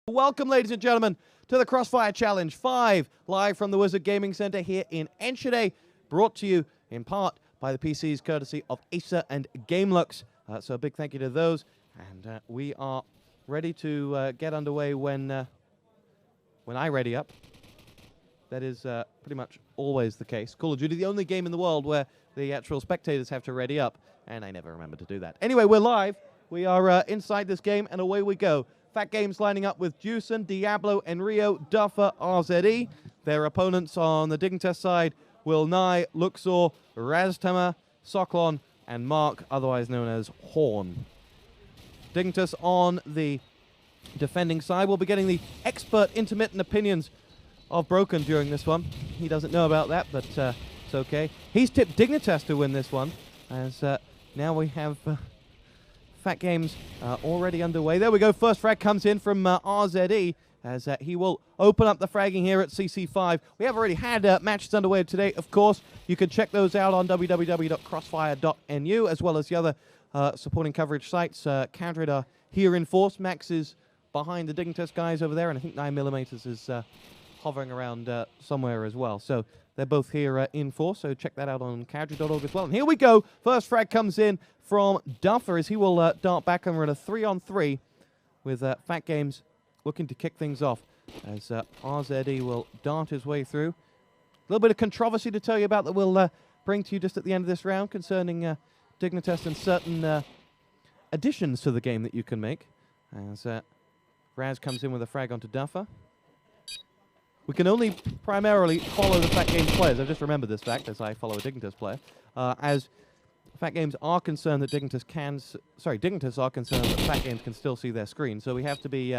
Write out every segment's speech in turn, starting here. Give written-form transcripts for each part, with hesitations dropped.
Welcome, ladies and gentlemen, to the Crossfire Challenge 5, live from the Wizard Gaming Center here in Enschede, brought to you in part by the PCs courtesy of Acer and GameLux. So a big thank you to those, and we are ready to get underway when I ready up. That is pretty much always the case. Call of Duty, the only game in the world where the actual spectators have to ready up, and I never remember to do that. Anyway, we're live. We are inside this game, and away we go. FATGAMES lining up with Juicen, Diablo, Enrio, Duffer, RZE. Their opponents on the dignitas side, Will Nye, Luxor, Raztama, Soklon, and Mark, otherwise known as Horn. Dignitas on the defending side will be getting the expert intermittent opinions of Broken during this one. He doesn't know about that, but it's okay. He's tipped Dignitas to win this one, as now we have FATGAMES already underway. There we go. First frag comes in from RZE, as he will open up the fragging here at CC5. We have already had matches underway today, of course. You can check those out on www.crossfire.nu, as well as the other supporting coverage sites. Cadred are here in force. Max is behind the Dignitas guys over there, and I think 9mm is hovering around somewhere as well. So they're both here in force, so check that out on cadred.org as well. And here we go. First frag comes in from Duffer, as he will dart back and run a 3-on-3 with FATGAMES looking to kick things off, as RZE will dart his way through. A little bit of controversy to tell you about that we'll bring to you just at the end of this round concerning Dignitas and certain additions to the game that you can make. As Raz comes in with a frag onto Duffer. We can only primarily follow the FATGAMES players. I've just remembered this fact as I follow a Dignitas player. As FATGAMES are concerned that Dignitas are concerned that FATGAMES can still see their screen. So we have to be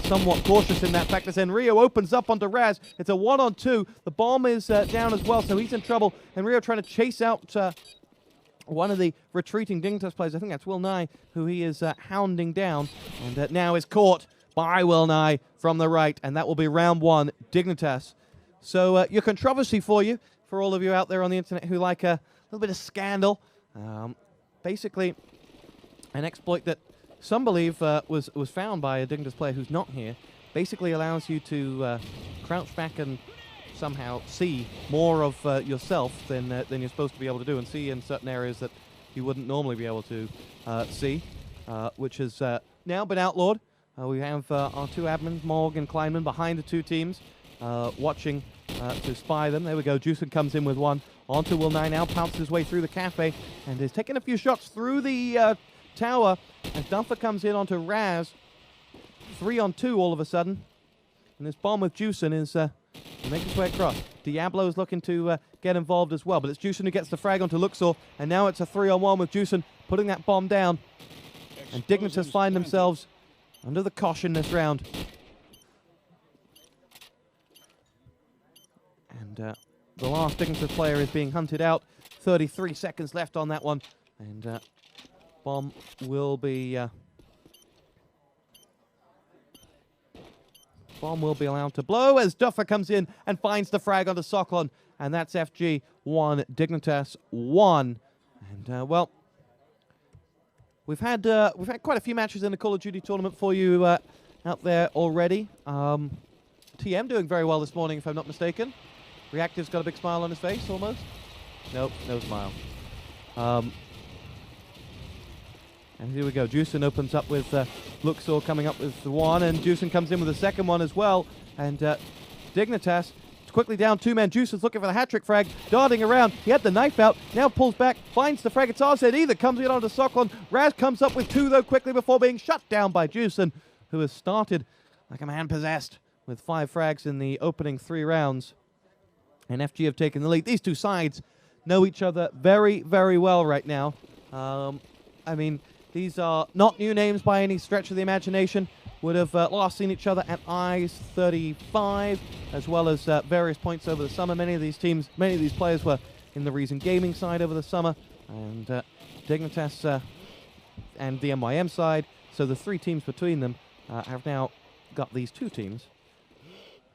somewhat cautious in that fact. As Enrio opens up onto Raz, it's a 1-on-2. The bomb is down as well, so he's in trouble. Enrio trying to chase out one of the retreating Dignitas players. I think that's Will Nye, who he is hounding down, and now is caught by Will Nye from the right, and that will be round 1, Dignitas. So your controversy for you, for all of you out there on the internet who like a little bit of scandal. Basically, an exploit that some believe was found by a Dignitas player who's not here, basically allows you to crouch back and somehow see more of yourself than you're supposed to be able to do, and see in certain areas that you wouldn't normally be able to see, which has now been outlawed. We have our two admins, Morg and Kleinman, behind the two teams, watching to spy them. There we go. Juicen comes in with one onto Will Nye now, pounces his way through the cafe, and is taking a few shots through the tower, as Duffer comes in onto Raz. 3-on-2 all of a sudden. And this bomb with Juicen is making his way across. Diablo is looking to get involved as well, but it's Juicen who gets the frag onto Luxor, and now it's a 3-on-1 with Juicen putting that bomb down. And Dignitas find themselves under the caution this round. And the last Dignitas player is being hunted out. 33 seconds left on that one. And bomb will be allowed to blow as Duffer comes in and finds the frag onto Soklon. And that's FG 1, Dignitas 1. And well, We've had quite a few matches in the Call of Duty tournament for you out there already. TM doing very well this morning, if I'm not mistaken. Reactive's got a big smile on his face, almost. Nope, no smile. And here we go. Juicen opens up with Luxor coming up with the one, and Juicen comes in with the second one as well. And Dignitas quickly down 2 men. Juicen's looking for the hat-trick frag, darting around. He had the knife out, now pulls back, finds the frag. It's RZE that comes in onto Soklon. Raz comes up with 2, though, quickly before being shut down by Juicen, who has started like a man possessed with 5 frags in the opening 3 rounds. And FG have taken the lead. These two sides know each other very, very well right now. I mean, these are not new names by any stretch of the imagination. Would have last seen each other at ICE 35, as well as various points over the summer. Many of these players were in the Reason Gaming side over the summer, and Dignitas and the MYM side. So the 3 teams between them have now got these 2 teams.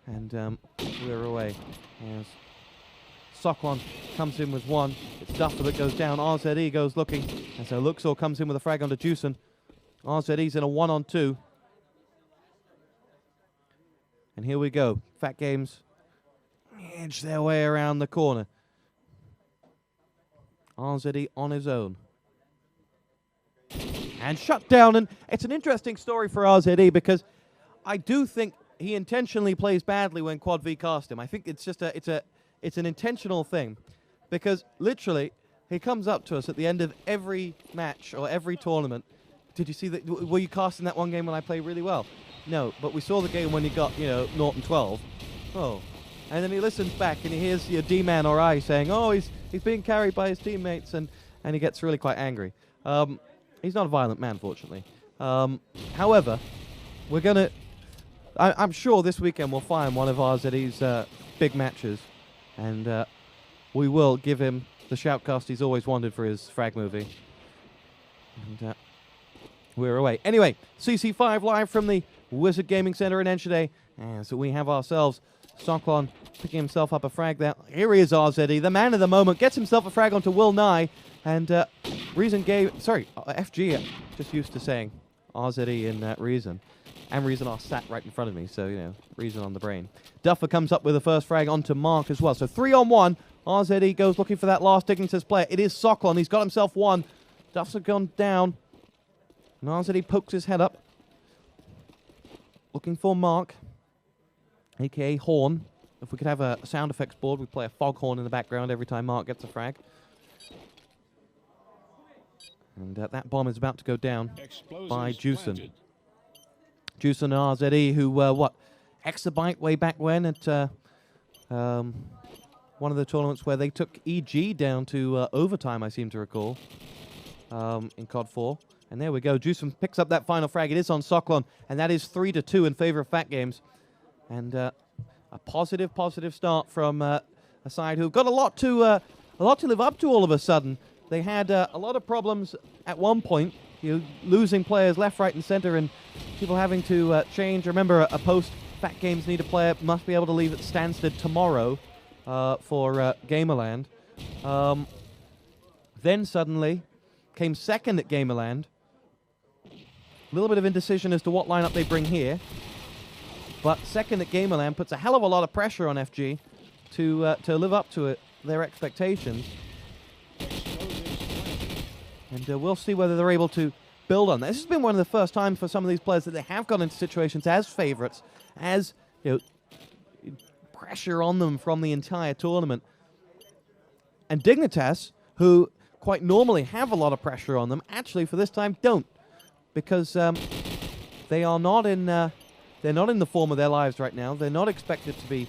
And we're away as Soklon comes in with 1. It's Duffer that goes down. RZE goes looking, and so Luxor comes in with a frag onto Juicen. RZE's in a 1-on-2. And here we go. Fat Games edge their way around the corner. RZD on his own. And shut down. And it's an interesting story for RZD because I do think he intentionally plays badly when Quad V cast him. I think it's just it's an intentional thing, because literally he comes up to us at the end of every match or every tournament. Did you see that? Were you casting that one game when I played really well? No, but we saw the game when you got 0 and 12. Oh, and then he listens back and he hears your D-man or I saying, "Oh, he's being carried by his teammates," and he gets really quite angry. He's not a violent man, fortunately. However, we're gonna. I'm sure this weekend we'll find one of RZD's big matches, and we will give him the shoutcast he's always wanted for his frag movie. And we're away. Anyway, CC5 live from the Wizard Gaming Center in Enschede. And so we have ourselves Soklon picking himself up a frag there. Here he is, RZD, the man of the moment, gets himself a frag onto Will Nye. And FG, just used to saying RZD in Reason. And Reason are sat right in front of me, so, Reason on the brain. Duffer comes up with the first frag onto Mark as well. So 3-on-1. RZD goes looking for that last Dignitas player. It is Soklon. He's got himself one. Duff's gone down. And RZD pokes his head up. Looking for Mark, a.k.a. Horn. If we could have a sound effects board, we'd play a foghorn in the background every time Mark gets a frag. And that bomb is about to go down by Juicen. Juicen and RZD, who, Exabyte way back when at one of the tournaments where they took EG down to overtime, I seem to recall, in COD4. And there we go. Juicen picks up that final frag. It is on Soklon, and that is 3-2 in favor of Fat Games. And a positive start from a side who've got a lot to live up to all of a sudden. They had a lot of problems at one point, losing players left, right, and center, and people having to change. Remember, a post-Fat Games need a player must be able to leave at Stansted tomorrow for Gamerland. Then suddenly came second at Gamerland. A little bit of indecision as to what lineup they bring here. But second at Gamerland puts a hell of a lot of pressure on FG to live up to their expectations. And we'll see whether they're able to build on that. This has been one of the first times for some of these players that they have got into situations as favorites, as pressure on them from the entire tournament. And Dignitas, who quite normally have a lot of pressure on them, actually for this time don't, because they are not in they're not in the form of their lives right now. They're not expected to be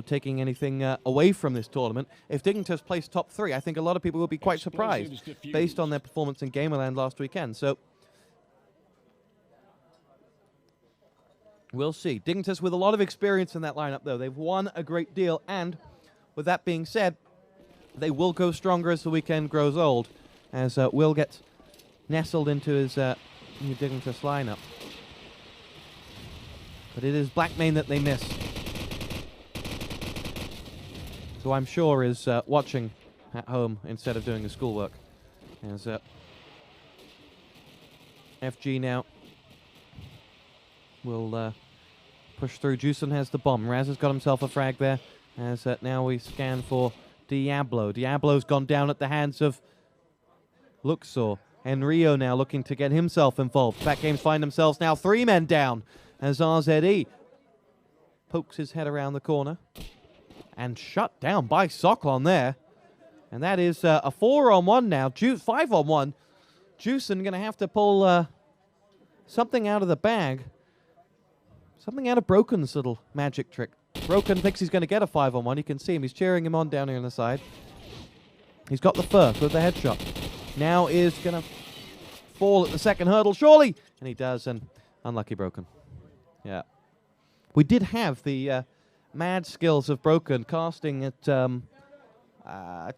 taking anything away from this tournament. If Dignitas place top 3, I think a lot of people will be quite surprised based on their performance in Gamerland last weekend. So we'll see. Dignitas with a lot of experience in that lineup, though. They've won a great deal, and with that being said, they will go stronger as the weekend grows old, as Will gets nestled into his new Dignitas lineup. But it is Blackmane that they miss. So I'm sure is watching at home instead of doing his schoolwork. As FG now will push through. Juicen has the bomb. Raz has got himself a frag there. As now we scan for Diablo. Diablo's gone down at the hands of Luxor. And Rio now looking to get himself involved. Fat Games find themselves now 3 men down as RZD pokes his head around the corner. And shut down by Soklon there. And that is a 4-on-1 now. 5-on-1. Juicen going to have to pull something out of the bag. Something out of Broken's little magic trick. Broken thinks he's going to get a 5-on-1. You can see him. He's cheering him on down here on the side. He's got the first with the headshot. Now is going to fall at the second hurdle, surely. And he does, and unlucky Broken. Yeah. We did have the mad skills of Broken casting at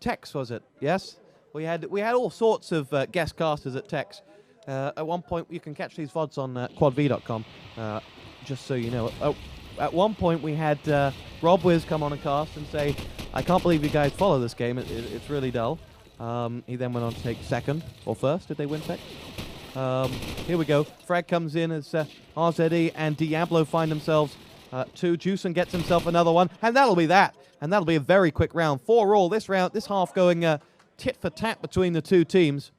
Tex, was it? Yes? We had all sorts of guest casters at Tex. At one point, you can catch these VODs on quadv.com, just so you know. At one point, we had Rob Wiz come on and cast and say, "I can't believe you guys follow this game. It's really dull." He then went on to take second or first. Did they win second? Here we go. Frag comes in as RZE and Diablo find themselves two. Juicen gets himself another one, and that'll be that. And that'll be a very quick round. 4-all. This half going tit for tat between the two teams.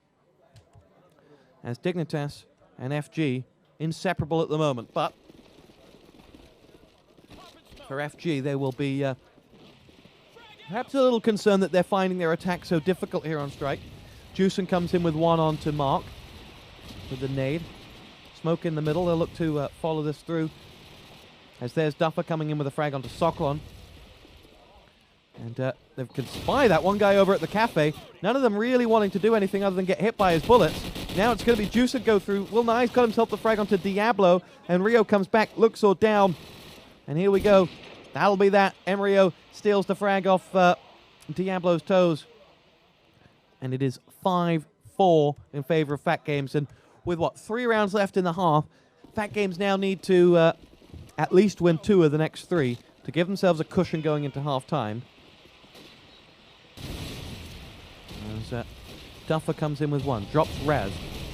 As Dignitas and FG inseparable at the moment. But for FG, they will be perhaps a little concerned that they're finding their attack so difficult here on strike. Juicen comes in with one onto Mark with the nade. Smoke in the middle. They'll look to follow this through. As there's Duffer coming in with a frag onto Soklon. And they can spy that one guy over at the cafe. None of them really wanting to do anything other than get hit by his bullets. Now it's going to be Juicen go through. Will Nye's got himself the frag onto Diablo. And Rio comes back. Luxor down. And here we go. That'll be that. Emryo steals the frag off Diablo's toes. And it is 5-4 in favor of FATGAMES. And with, 3 rounds left in the half, FATGAMES now need to at least win 2 of the next 3 to give themselves a cushion going into half-time. As Duffer comes in with one, drops Raz.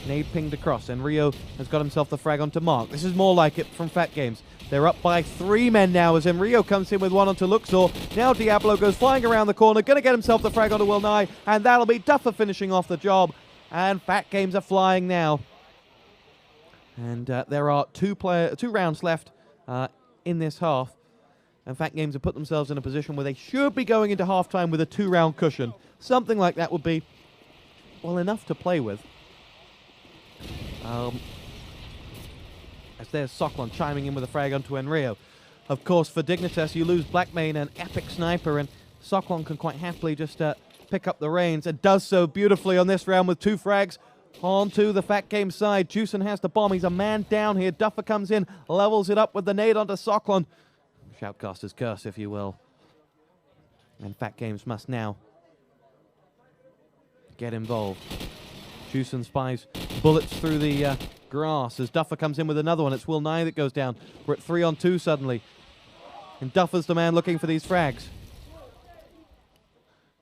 Nade pinged across, and Rio has got himself the frag onto Mark. This is more like it from FATGAMES. They're up by 3 men now as Emryo comes in with one onto Luxor. Now Diablo goes flying around the corner, going to get himself the frag onto Will Nye, and that'll be Duffer finishing off the job. And FATGAMES are flying now. And there are 2 rounds left in this half. And FATGAMES have put themselves in a position where they should be going into halftime with a 2-round cushion. Something like that would be, well, enough to play with. As there's Soklon chiming in with a frag onto Emryo. Of course, for Dignitas, you lose Blackmane, an epic sniper, and Soklon can quite happily just pick up the reins, and does so beautifully on this round with 2 frags onto the FATGAMES side. Juicen has the bomb. He's a man down here. Duffer comes in, levels it up with the nade onto Soklon. Shoutcaster's curse, if you will. And FATGAMES must now get involved. Juicen spies bullets through the grass as Duffer comes in with another one. It's Will Nye that goes down. We're at 3-on-2 suddenly. And Duffer's the man looking for these frags.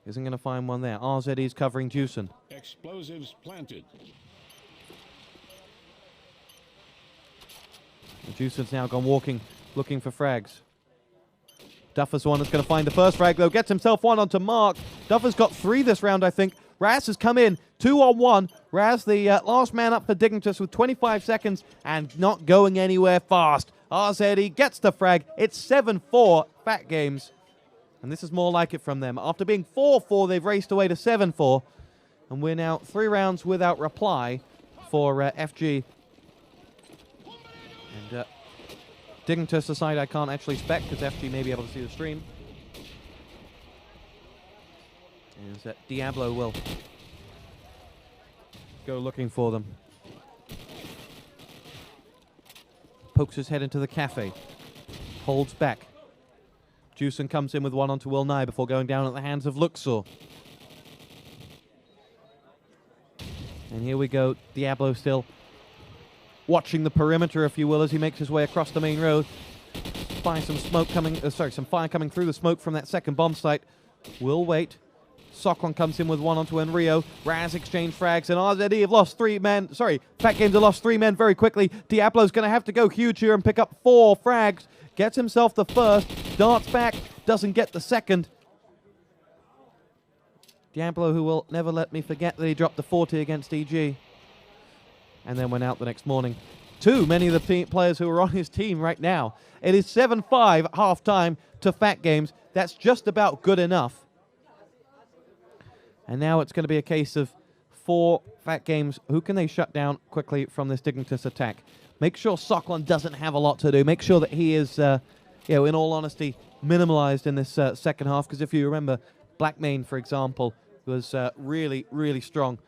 Isn't going to find one there. RZE's covering Juicen. Explosives planted. Juicen's now gone walking, looking for frags. Duffer's the one that's going to find the first frag, though. Gets himself one onto Mark. Duffer's got 3 this round, I think. Raz has come in, 2-on-1. Raz, the last man up for Dignitas with 25 seconds and not going anywhere fast. RZE gets the frag. It's 7-4 FATGAMES. And this is more like it from them. After being 4-4, they've raced away to 7-4. And we're now 3 rounds without reply for FG. And Dignitas aside, I can't actually spec because FG may be able to see the stream. As Diablo will go looking for them. Pokes his head into the cafe. Holds back. Juicen comes in with one onto Will Nye before going down at the hands of Luxor. And here we go. Diablo still watching the perimeter, if you will, as he makes his way across the main road. Spy some smoke coming, some fire coming through the smoke from that second bomb site. Will wait. Soklon comes in with one onto Emryo. Raz exchange frags, and RZE have lost 3 men. Sorry, FATGAMES have lost 3 men very quickly. Diablo's going to have to go huge here and pick up 4 frags. Gets himself the first, darts back, doesn't get the second. Diablo, who will never let me forget that he dropped the 40 against EG. And then went out the next morning. Too many of the players who are on his team right now. It is 7-5 at half-time to FATGAMES. That's just about good enough. And now it's going to be a case of 4 FATGAMES. Who can they shut down quickly from this Dignitas attack? Make sure Soklon doesn't have a lot to do. Make sure that he is, in all honesty, minimalized in this second half. Because if you remember, Blackmane, for example, was really, really strong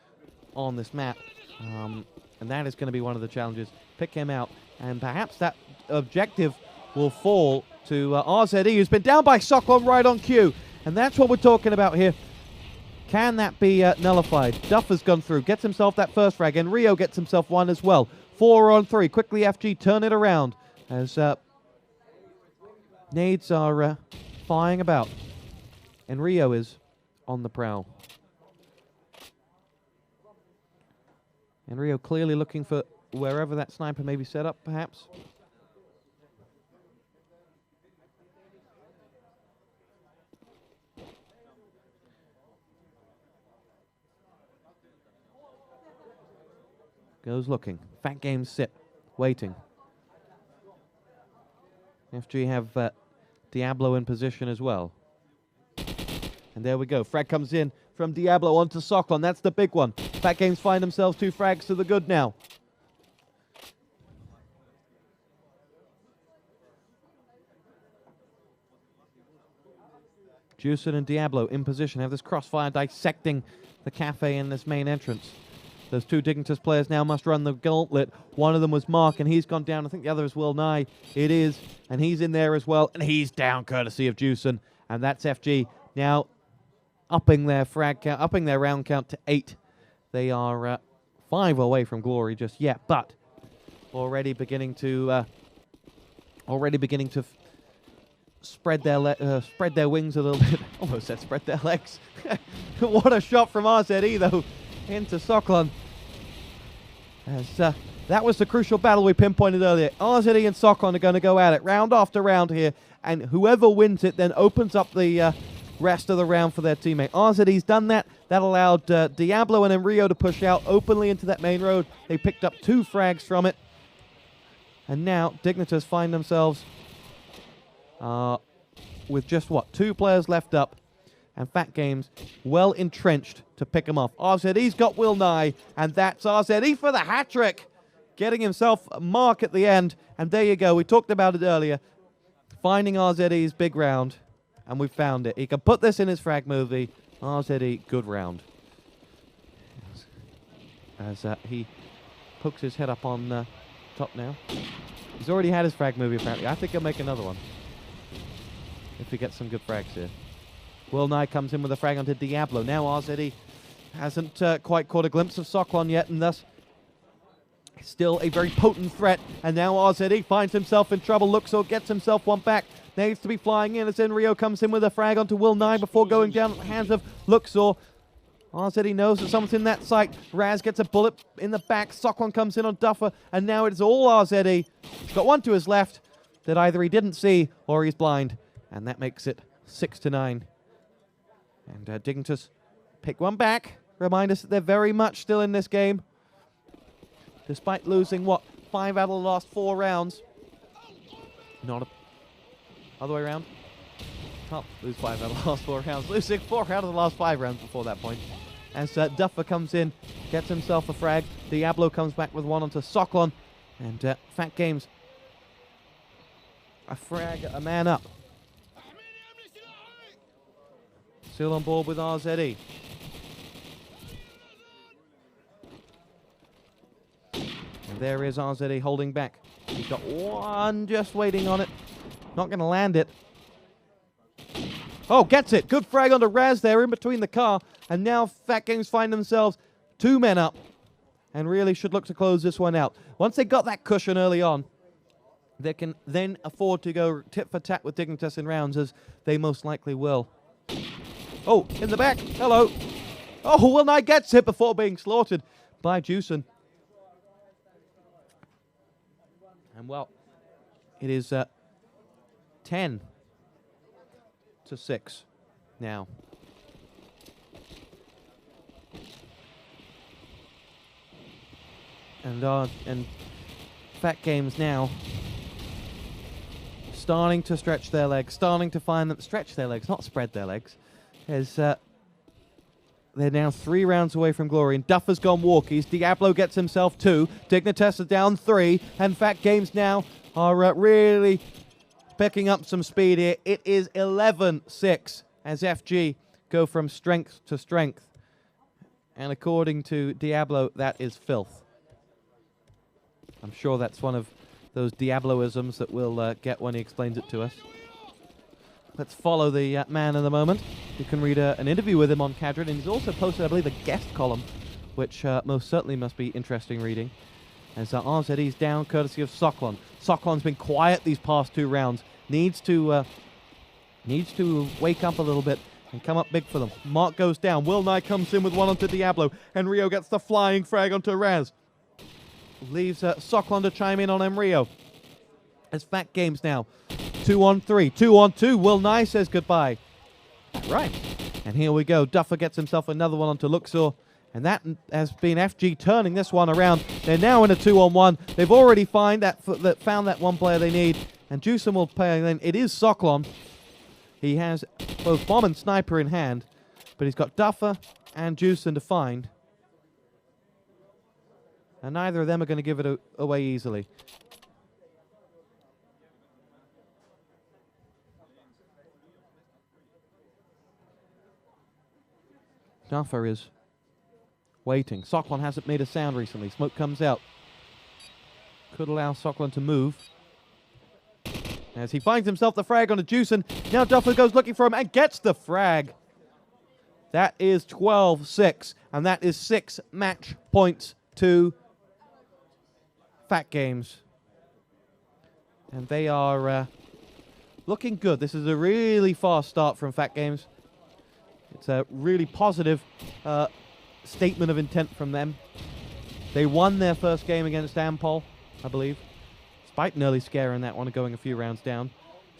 on this map. And that is going to be one of the challenges. Pick him out. And perhaps that objective will fall to RZE, who's been down by Soklon right on cue. And that's what we're talking about here. Can that be nullified? Duffer's gone through, gets himself that first frag, and Rio gets himself one as well. 4-on-3. Quickly, FG turn it around as nades are flying about. And Rio is on the prowl. And Rio clearly looking for wherever that sniper may be set up, perhaps. Goes looking. FATGAMES sit, waiting. FG have Diablo in position as well. And there we go. Frag comes in from Diablo onto Socklon. That's the big one. FATGAMES find themselves 2 frags to the good now. Juicin and Diablo in position. Have this Crossfire dissecting the cafe in this main entrance. Those 2 Dignitas players now must run the gauntlet. One of them was Mark, and he's gone down. I think the other is Will Nye. It is, and he's in there as well, and he's down courtesy of Juicin. And that's FG now upping their frag count, upping their round count to 8. They are 5 away from glory just yet, but already beginning to spread their wings a little bit. Almost said spread their legs. What a shot from RZE though into Socklon. As that was the crucial battle we pinpointed earlier. RZE and Socklon are going to go at it round after round here, and whoever wins it then opens up the rest of the round for their teammate. RZE's done that. That allowed Diablo and Rio to push out openly into that main road. They picked up 2 frags from it. And now Dignitas find themselves with just, 2 players left up. And FATGAMES well entrenched to pick them off. RZE's got Will Nye, and that's RZE for the hat-trick. Getting himself a mark at the end. And there you go. We talked about it earlier. Finding RZE's big round. And we found it. He can put this in his frag movie. RZE, good round. As he pokes his head up on top now. He's already had his frag movie, apparently. I think he'll make another one. If he gets some good frags here. Will Nye comes in with a frag onto Diablo. Now RZE hasn't quite caught a glimpse of Socklon yet, and thus still a very potent threat. And now RZE finds himself in trouble. Luxor gets himself one back. Needs to be flying in as Rio comes in with a frag onto Will Nye before going down at the hands of Luxor. RZE knows that someone's in that site. Raz gets a bullet in the back. Socklon comes in on Duffer, and now it's all RZE. He's got one to his left that either he didn't see or he's blind. And that makes it 6-9. And Dignitas pick one back. Remind us that they're very much still in this game. Despite losing, 5 out of the last 4 rounds. Not a... Other way around. Can't lose 5 out of the last 4 rounds. Losing 4 out of the last 5 rounds before that point. As Duffer comes in, gets himself a frag. Diablo comes back with one onto Socklon. And FATGAMES a frag, a man up. Still on board with RZE. And there is RZE holding back. He's got one just waiting on it. Not going to land it. Oh, gets it. Good frag onto Raz there in between the car. And now FATGAMES find themselves 2 men up. And really should look to close this one out. Once they got that cushion early on, they can then afford to go tit for tat with Dignitas in rounds, as they most likely will. Oh, in the back. Hello. Oh, Will Nye gets it before being slaughtered by Juicin. And well, it is 10-6 now. And FATGAMES now starting to stretch their legs, starting to find them stretch their legs, not spread their legs. As they're now 3 rounds away from glory, and Duffer's gone walkies. Diablo gets himself 2. Dignitas are down 3, and FATGAMES now are really picking up some speed here. It is 11-6 as FG go from strength to strength. And according to Diablo, that is filth. I'm sure that's one of those Diabloisms that we'll get when he explains it to us. Let's follow the man in the moment. You can read an interview with him on Cadron, and he's also posted, I believe, a guest column, which most certainly must be interesting reading. As RZE's down, courtesy of Socklon. Socklon's been quiet these past 2 rounds. Needs to wake up a little bit and come up big for them. Mark goes down. Will Nye comes in with one onto Diablo, and Rio gets the flying frag onto Raz. leaves Soklon to chime in on Emrio. It's Fat Games now. 2 on 3. 2 on 2. Will Nye says goodbye. Right. And here we go. Duffer gets himself another one onto Luxor. And that has been FG turning this one around. They're now in a 2 on 1. They've already found that one player they need. And Juicen will play then. It is Soklon. He has both bomb and sniper in hand. But he's got Duffer and Juicen to find. And neither of them are going to give it away easily. Duffer is waiting. Soklon hasn't made a sound recently. Smoke comes out. Could allow Soklon to move. As he finds himself the frag on a Juicen. Now Duffer goes looking for him and gets the frag. That is 12-6. And that is 6 match points to Fat Games. And they are looking good. This is a really fast start from Fat Games. It's a really positive statement of intent from them. They won their first game against Ampol, I believe. Despite an early scare in that one, going a few rounds down.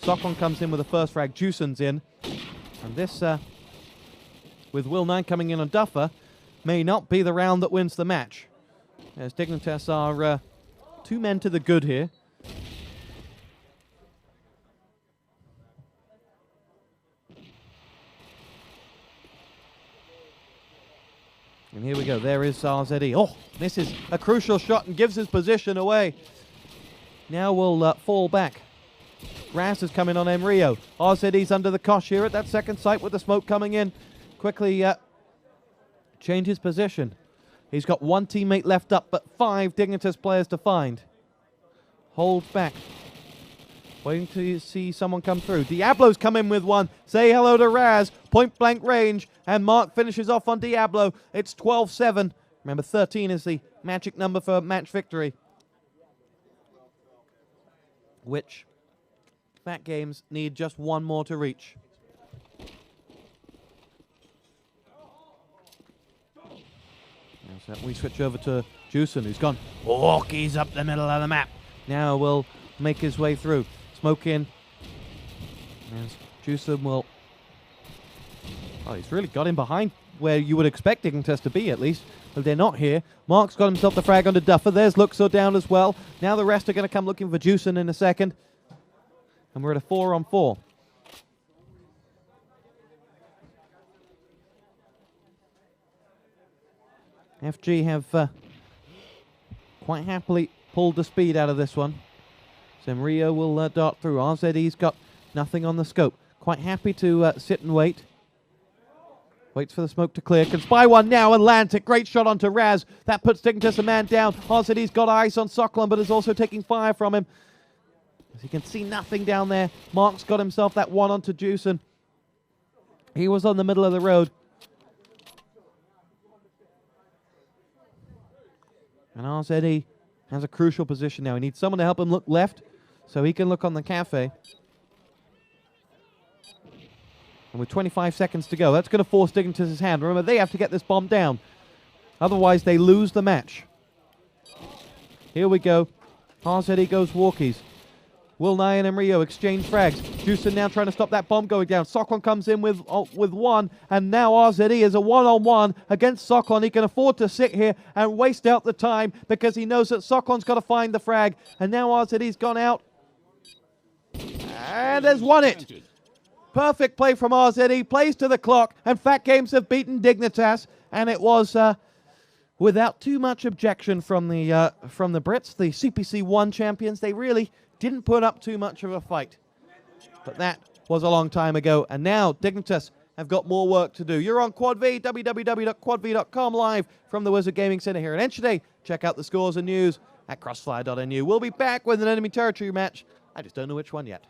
Soklon comes in with the first frag. Juicen's in. And this, with Will 9 coming in on Duffer, may not be the round that wins the match. As Dignitas are 2 men to the good here. And here we go. There is RZE. Oh, this is a crucial shot and gives his position away. Now we'll fall back. Raz is coming on Emrio. RZE's under the cosh here at that second site with the smoke coming in. Quickly change his position. He's got 1 teammate left up, but 5 Dignitas players to find. Holds back. Waiting to see someone come through. Diablo's come in with one. Say hello to Raz. Point blank range. And Mark finishes off on Diablo. It's 12-7. Remember, 13 is the magic number for match victory. Which Fat Games need just 1 more to reach. So we switch over to Juicen, who's gone. Oh, he's up the middle of the map. Now will make his way through. Smoke in. And Juicen will... Oh, he's really got him behind where you would expect Dignitas to be, at least. But they're not here. Mark's got himself the frag onto Duffer. There's Luxor down as well. Now the rest are going to come looking for Juicen in a second. And we're at a 4 on 4. FG have quite happily pulled the speed out of this one. Emrio will dart through. RZE's got nothing on the scope. Quite happy to sit and wait. Waits for the smoke to clear. Can spy one now and lands it. Great shot onto Raz. That puts Dignitas a man down. RZE's got ice on Soklon, but is also taking fire from him. As you can see, nothing down there. Mark's got himself that one onto Juicen. He was on the middle of the road. And RZE has a crucial position now. He needs someone to help him look left so he can look on the cafe. And with 25 seconds to go, that's going to force Dignitas' hand. Remember, they have to get this bomb down. Otherwise, they lose the match. Here we go. RZE goes walkies. Will Nye and Emrio exchange frags. Juicen now trying to stop that bomb going down. Soklon comes in with one, and now RZE is a one-on-one against Soklon. He can afford to sit here and waste out the time because he knows that Soklon's got to find the frag. And now RZE's gone out. And has won it. Perfect play from RZE. Plays to the clock, and Fat Games have beaten Dignitas. And it was without too much objection from the Brits, the CPC 1 champions. They really didn't put up too much of a fight. But that was a long time ago, and now Dignitas have got more work to do. You're on Quad V, www.quadv.com, live from the Wizard Gaming Center here in Enschede. Check out the scores and news at crossfire.nu. We'll be back with an enemy territory match. I just don't know which one yet.